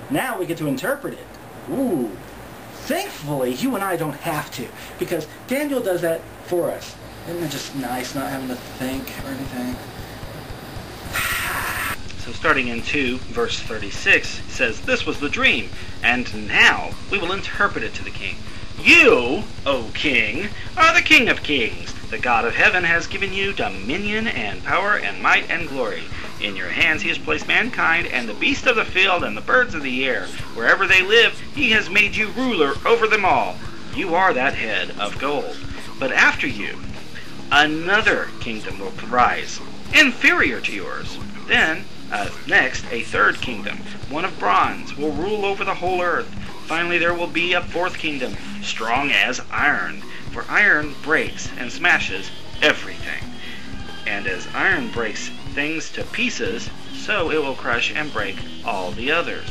Now we get to interpret it. Ooh. Thankfully, you and I don't have to, because Daniel does that for us. Isn't it just nice not having to think or anything? So starting in 2, verse 36, it says, "This was the dream, and now we will interpret it to the king. You, O king, are the king of kings. The God of heaven has given you dominion and power and might and glory. In your hands he has placed mankind and the beasts of the field and the birds of the air. Wherever they live, he has made you ruler over them all. You are that head of gold. But after you, another kingdom will rise, inferior to yours. Then, next, a third kingdom, one of bronze, will rule over the whole earth. Finally, there will be a fourth kingdom, strong as iron. For iron breaks and smashes everything. And as iron breaks things to pieces, so it will crush and break all the others.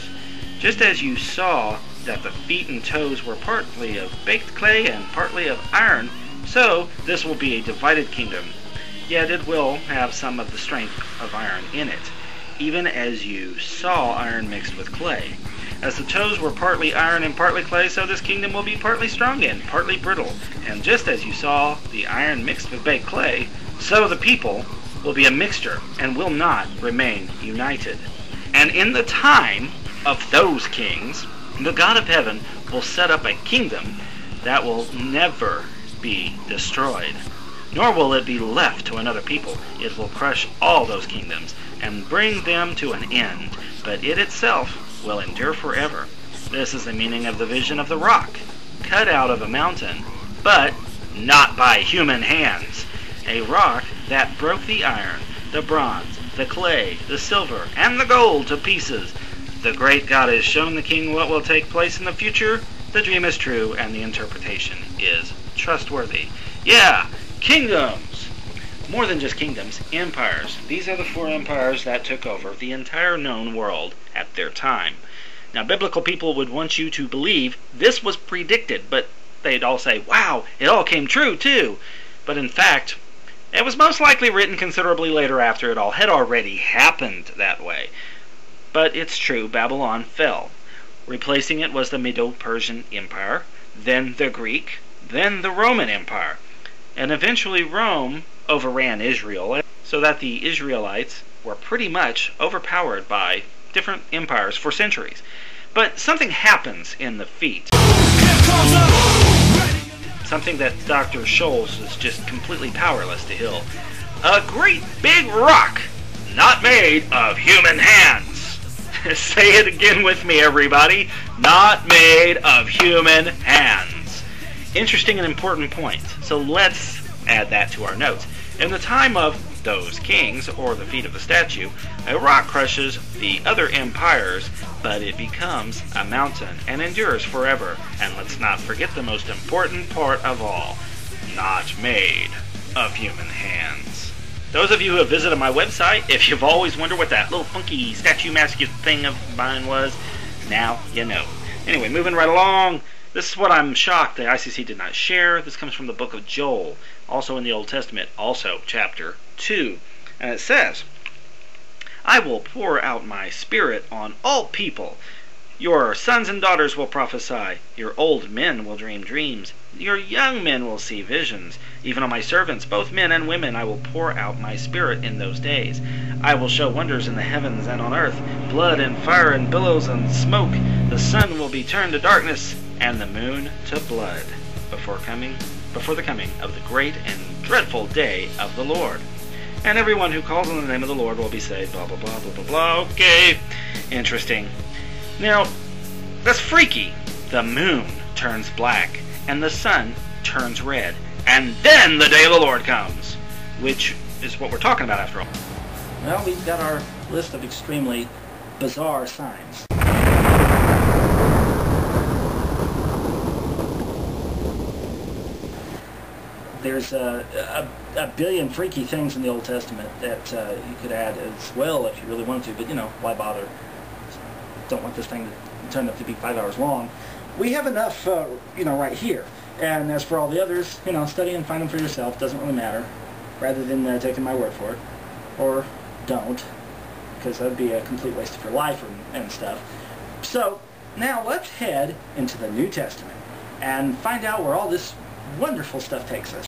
Just as you saw that the feet and toes were partly of baked clay and partly of iron, so this will be a divided kingdom. Yet it will have some of the strength of iron in it, even as you saw iron mixed with clay. As the toes were partly iron and partly clay, so this kingdom will be partly strong and partly brittle. And just as you saw the iron mixed with baked clay, so the people will be a mixture and will not remain united. And in the time of those kings, the God of heaven will set up a kingdom that will never be destroyed, nor will it be left to another people. It will crush all those kingdoms and bring them to an end, but it itself will endure forever. This is the meaning of the vision of the rock, cut out of a mountain, but not by human hands. A rock that broke the iron, the bronze, the clay, the silver, and the gold to pieces. The great God has shown the king what will take place in the future. The dream is true, and the interpretation is trustworthy. Yeah, kingdoms! More than just kingdoms, empires. These are the 4 empires that took over the entire known world at their time. Now, biblical people would want you to believe this was predicted, but they'd all say, wow, it all came true, too. But in fact, it was most likely written considerably later after it all had already happened that way. But it's true, Babylon fell. Replacing it was the Medo-Persian Empire, then the Greek, then the Roman Empire. And eventually Rome overran Israel, so that the Israelites were pretty much overpowered by different empires for centuries. But something happens in the feet. Something that Dr. Scholes is just completely powerless to heal. A great big rock, not made of human hands. Say it again with me, everybody. Not made of human hands. Interesting and important point. So let's add that to our notes. In the time of those kings, or the feet of the statue, a rock crushes the other empires, but it becomes a mountain and endures forever. And let's not forget the most important part of all, not made of human hands. Those of you who have visited my website, if you've always wondered what that little funky statue mask thing of mine was, now you know. Anyway, moving right along. This is what I'm shocked the ICC did not share. This comes from the book of Joel, also in the Old Testament, also chapter 2. And it says, I will pour out my spirit on all people. Your sons and daughters will prophesy. Your old men will dream dreams. Your young men will see visions. Even on my servants, both men and women, I will pour out my spirit in those days. I will show wonders in the heavens and on earth, blood and fire and billows and smoke. The sun will be turned to darkness and the moon to blood before the coming of the great and dreadful day of the Lord. And everyone who calls on the name of the Lord will be saved, blah, blah, blah, blah, blah, blah. Okay, interesting. Now, that's freaky. The moon turns black, and the sun turns red. And then the day of the Lord comes, which is what we're talking about after all. Well, we've got our list of extremely bizarre signs. There's a billion freaky things in the Old Testament that you could add as well if you really wanted to, but, you know, why bother? Don't want this thing to turn up to be 5 hours long. We have enough, right here. And as for all the others, study and find them for yourself. Doesn't really matter. Rather than taking my word for it. Or don't. Because that would be a complete waste of your life and stuff. So now let's head into the New Testament and find out where all this wonderful stuff takes us.